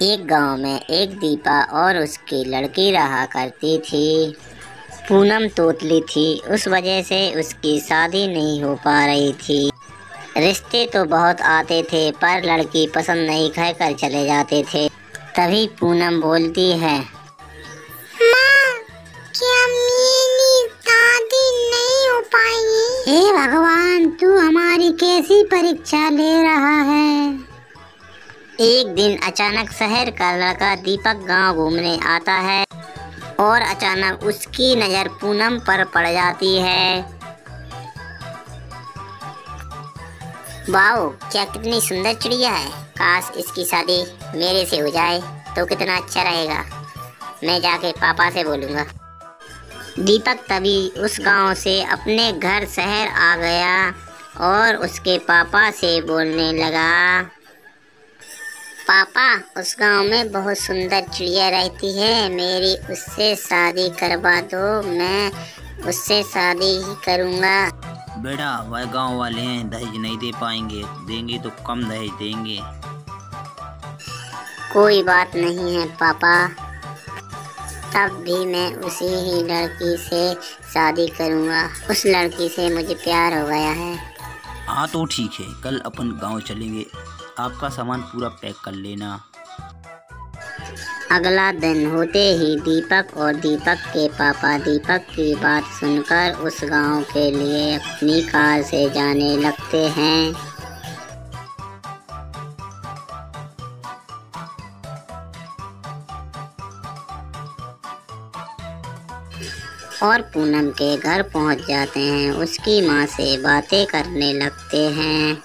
एक गांव में एक दीपा और उसकी लड़की रहा करती थी। पूनम तोतली थी, उस वजह से उसकी शादी नहीं हो पा रही थी। रिश्ते तो बहुत आते थे पर लड़की पसंद नहीं कर चले जाते थे। तभी पूनम बोलती है, माँ, क्या मेरी शादी नहीं हो पाएगी? हे भगवान, तू हमारी कैसी परीक्षा ले रहा है। एक दिन अचानक शहर का लड़का दीपक गांव घूमने आता है और अचानक उसकी नज़र पूनम पर पड़ जाती है। वाओ, क्या कितनी सुंदर चिड़िया है। काश इसकी शादी मेरे से हो जाए तो कितना अच्छा रहेगा। मैं जाके पापा से बोलूँगा। दीपक तभी उस गांव से अपने घर शहर आ गया और उसके पापा से बोलने लगा, पापा, उस गांव में बहुत सुंदर चिड़िया रहती है, मेरी उससे शादी करवा दो, मैं उससे शादी ही करूँगा। बेटा, वह गांव वाले हैं, दहेज नहीं दे पाएंगे, देंगे तो कम दहेज देंगे। कोई बात नहीं है पापा, तब भी मैं उसी ही लड़की से शादी करूँगा। उस लड़की से मुझे प्यार हो गया है। हाँ तो ठीक है, कल अपन गांव चलेंगे, आपका सामान पूरा पैक कर लेना। अगला दिन होते ही दीपक और दीपक के पापा दीपक की बात सुनकर उस गांव के लिए अपनी कार से जाने लगते हैं। और पूनम के घर पहुंच जाते हैं। उसकी माँ से बातें करने लगते हैं।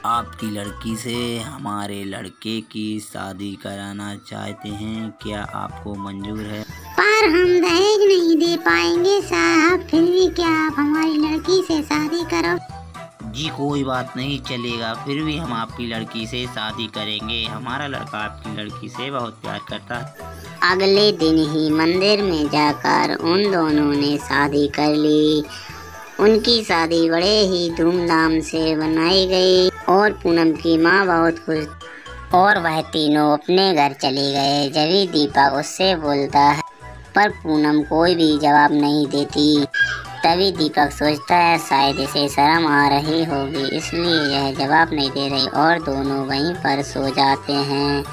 आपकी लड़की से हमारे लड़के की शादी कराना चाहते हैं, क्या आपको मंजूर है? पर हम दहेज नहीं दे पाएंगे साहब, फिर भी क्या आप हमारी लड़की से शादी करो? जी कोई बात नहीं, चलेगा, फिर भी हम आपकी लड़की से शादी करेंगे। हमारा लड़का आपकी लड़की से बहुत प्यार करता है। अगले दिन ही मंदिर में जाकर उन दोनों ने शादी कर ली। उनकी शादी बड़े ही धूमधाम से बनाई गई और पूनम की माँ बहुत खुश और वह तीनों अपने घर चले गए। जभी दीपक उससे बोलता है पर पूनम कोई भी जवाब नहीं देती। तभी दीपक सोचता है शायद इसे शर्म आ रही होगी, इसलिए यह जवाब नहीं दे रही और दोनों वहीं पर सो जाते हैं।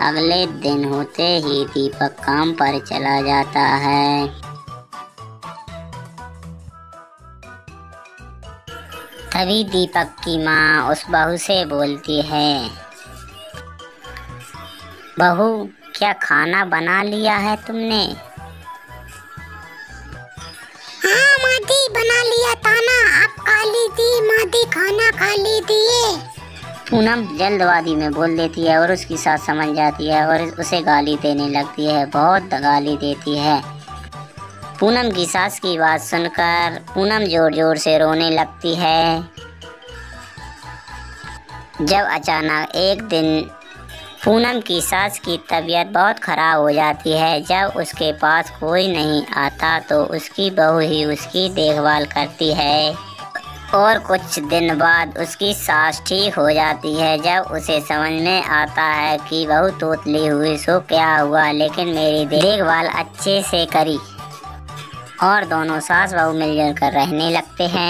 अगले दिन होते ही दीपक काम पर चला जाता है। तभी दीपक की माँ उस बहू से बोलती है, बहू, क्या खाना बना लिया है तुमने? हाँ मादी, बना लिया था ना, आप खा लीजिए मादी, खाना खा लीजिए। पूनम जल्दबाजी में बोल देती है और उसकी सास समझ जाती है और उसे गाली देने लगती है, बहुत गाली देती है। पूनम की सास की बात सुनकर पूनम जोर जोर से रोने लगती है। जब अचानक एक दिन पूनम की सास की तबीयत बहुत खराब हो जाती है। जब उसके पास कोई नहीं आता तो उसकी बहू ही उसकी देखभाल करती है और कुछ दिन बाद उसकी सास ठीक हो जाती है। जब उसे समझ में आता है कि बहू तोतली हुई सो क्या हुआ, लेकिन मेरी देखभाल अच्छे से करी और दोनों सास बहू मिलजुल कर रहने लगते हैं।